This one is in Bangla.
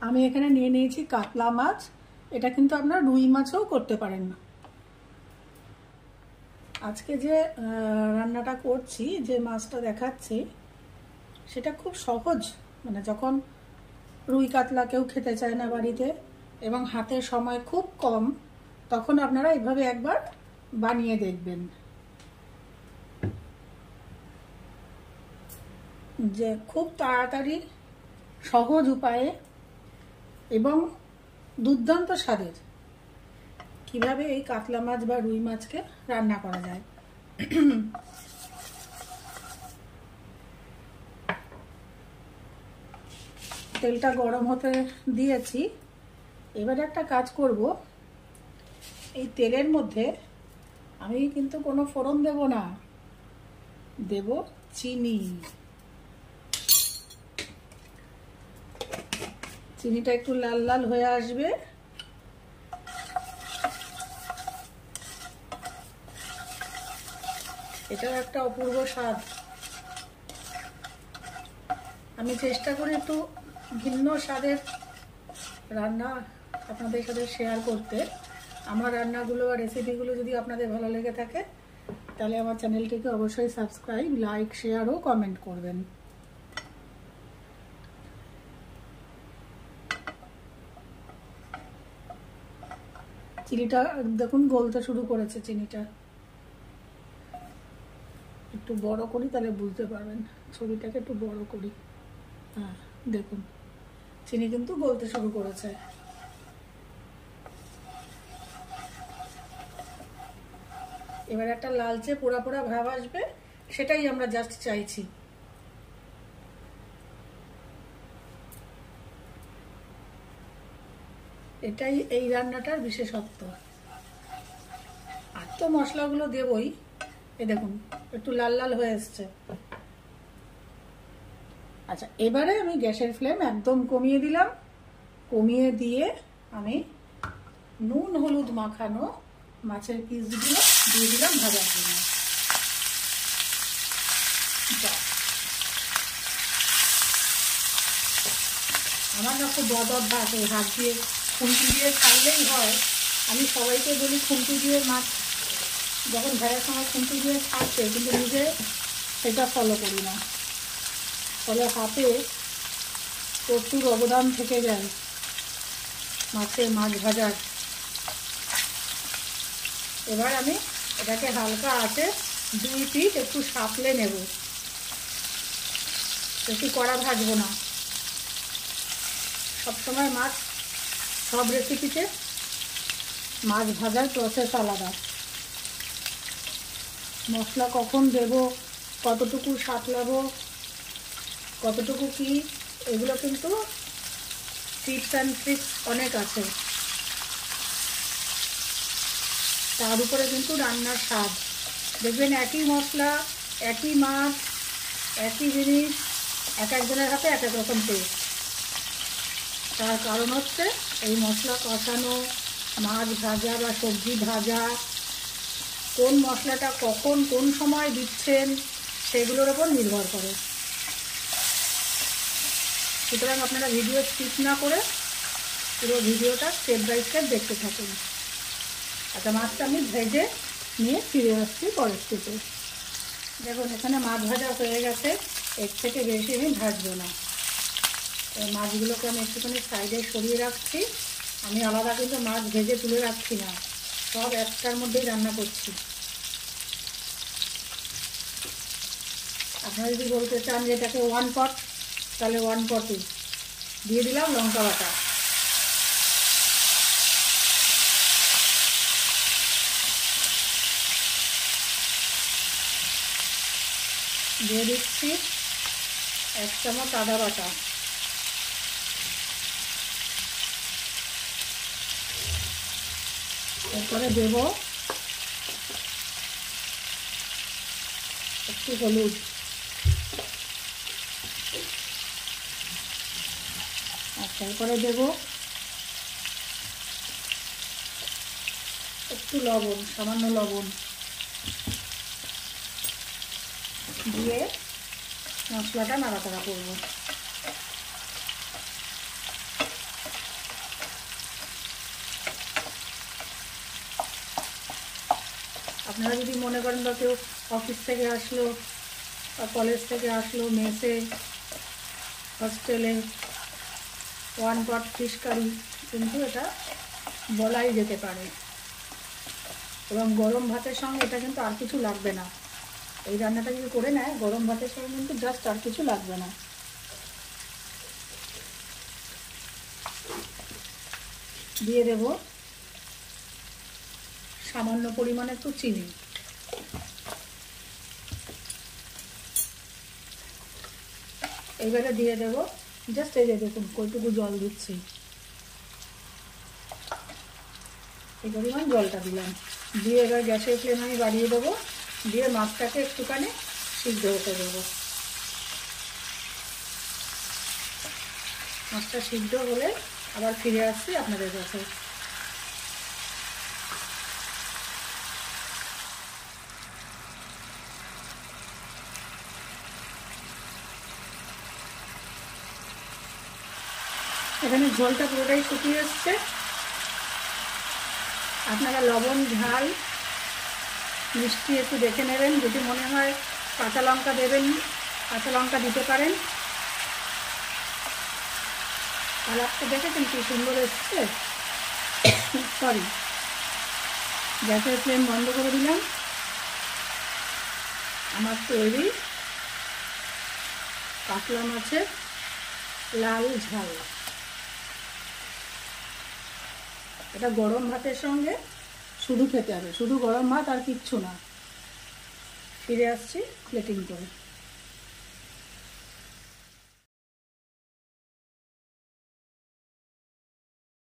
আমি এখানে নিয়ে নিয়েছি কাতলা মাছ। এটা কিন্তু আপনারা রুই মাছও করতে পারেন না। আজকে যে রান্নাটা করছি, যে মাছটা দেখাচ্ছি, সেটা খুব সহজ। মানে যখন রুই কাতলা কেউ খেতে চায় না বাড়িতে এবং হাতে সময় খুব কম, তখন আপনারা এইভাবে একবার বানিয়ে দেখবেন, যে খুব তাড়াতাড়ি সহজ উপায়ে এবং দুর্দান্ত স্বাদের কিভাবে এই কাতলা মাছ বা রুই মাছকে রান্না করা যায়। তেলটা গরম হতে দিয়েছি। এবার একটা কাজ করব, এই তেলের মধ্যে আমি কিন্তু কোনো ফোড়ন দেব না, দেব চিনি। চিনিটা একটু লাল লাল হয়ে আসবে, এটাও একটা অপূর্ব স্বাদ। আমি চেষ্টা করি একটু ভিন্ন স্বাদের রান্না আপনাদের সাথে শেয়ার করতে। আমার রান্নাগুলো আর রেসিপিগুলো যদি আপনাদের ভালো লেগে থাকে, তাহলে আমার চ্যানেলটিকে অবশ্যই সাবস্ক্রাইব, লাইক, শেয়ার ও কমেন্ট করবেন। চিনিটা দেখুন গলতে শুরু করেছে। চিনিটা একটু বড় করি, তাহলে বুঝতে পারবেন। ছবিটাকে একটু বড় করি। হ্যাঁ, দেখুন চিনি কিন্তু গলতে শুরু করেছে। এবার একটা লালচে পোড়া পোড়া ভাব আসবে, সেটাই আমরা জাস্ট চাইছি। এটাই এই রান্নাটার বিশেষত্ব। আর তো মশলাগুলো দেবই। এই দেখুন একটু লাল লাল হয়ে এসছে। আচ্ছা, এবারে আমি গ্যাসের ফ্লেম একদম কমিয়ে দিলাম। কমিয়ে দিয়ে আমি নুন হলুদ মাখানো মাছের পিসগুলো দিয়ে দিলাম ভাজার জন্য। আমার না খুব বদ অভ্যাস, ওই হাত দিয়ে খুন্তি দিয়ে ছাড়লেই হয়। আমি সবাইকে বলি খুন্তি দিয়ে মাছ যখন ভাজার সময় খুন্তি দিয়ে ছাড়তে, কিন্তু নিজে সেটা ফলো করি না। ফলে হাতে প্রচুর অবদান থেকে যায় মাছ ভাজার। এবার আমি এটাকে হালকা আঁচে 2 পিঠ একটু সাঁতলে নেব, একটু কড়া ভাজবো না। সবসময় মাছ, সব রেসিপিতে মাছ ভাজার প্রসেস আলাদা। মশলা কখন দেব, কতটুকু সাঁতলাবো, কতটুকু কি, এগুলো কিন্তু টিপস অ্যান্ড ট্রিক্স অনেক আছে। তার উপরে কিন্তু রান্নার স্বাদ। দেখবেন একই মশলা, একই মাছ, একই জিনিস, এক একজনের হাতে এক এক রকম টেস্ট। তার কারণ হচ্ছে এই মশলা কষানো, মাছ ভাজা বা সবজি ভাজা, কোন মশলাটা কখন কোন সময় দিচ্ছেন, সেগুলোর ওপর নির্ভর করে। সুতরাং আপনারা ভিডিও স্কিপ না করে পুরো ভিডিওটা স্টেপ বাই স্টেপ দেখতে থাকুন। আচ্ছা, মাছটা আমি ভেজে নিয়ে ফিরে আসছি পরের স্টেপে। দেখুন এখানে মাছ ভাজা হয়ে গেছে, এর থেকে বেশি আমি ভাজবো না। এই মাছগুলোকে আমি একটুখানি সাইডে সরিয়ে রাখছি। আমি আলাদা কিন্তু মাছ ভেজে তুলে রাখছি না, সব একটার মধ্যেই রান্না করছি। আপনারা যদি বলতে চান যে এটাকে 1 পট, তাহলে 1 পটই দিয়ে দিলাম লঙ্কা বাটা। দিয়ে দিচ্ছি 1 চামচ আদা বাটা। এরপরে দেব একটু হলুদ, আর তারপরে দেব একটু লবণ, সামান্য লবণ দিয়ে মশলাটা নাড়াচাড়া করব। আপনারা যদি মনে করেন বা কেউ অফিস থেকে আসলো বা কলেজ থেকে আসলো, মেসে, হস্টেলে, ওয়ান পট ফিশ কারি কিন্তু এটা বলাই যেতে পারে। এবং গরম ভাতের সঙ্গে এটা কিন্তু আর কিছু লাগবে না। এই রান্নাটা যদি করে নেয় গরম ভাতের সঙ্গে কিন্তু জাস্ট আর কিছু লাগবে না। দিয়ে দেব সামান্য পরিমাণে একটু চিনি। এইবারে দিয়ে দেব জাস্ট এই যে দেখুন কতটুকু জল দিচ্ছি, এই পরিমাণ জলটা দিলাম। দিয়ে এবার গ্যাসের ফ্লেম আমি বাড়িয়ে দেবো, দিয়ে মাছটাকে একটুখানি সিদ্ধ হতে দেবো। মাছটা সিদ্ধ হলে আবার ফিরে আসছি আপনাদের কাছে। এখানে ঝোলটা পুরোটাই শুকিয়ে এসছে। আপনারা লবণ, ঝাল, মিষ্টি একটু দেখে নেবেন। যদি মনে হয় কাঁচা লঙ্কা দেবেন, কাঁচা লঙ্কা দিতে পারেন। কালারটা দেখেছেন কি সুন্দর এসছে। সরি, গ্যাসের ফ্লেম বন্ধ করে দিলাম। আমার তৈরি কাতলা মাছের লাল ঝাল। এটা গরম ভাতের সঙ্গে শুধু খেতে হবে, শুধু গরম ভাত আর কিচ্ছু না। ফিরে আসছি প্লেটিং করে।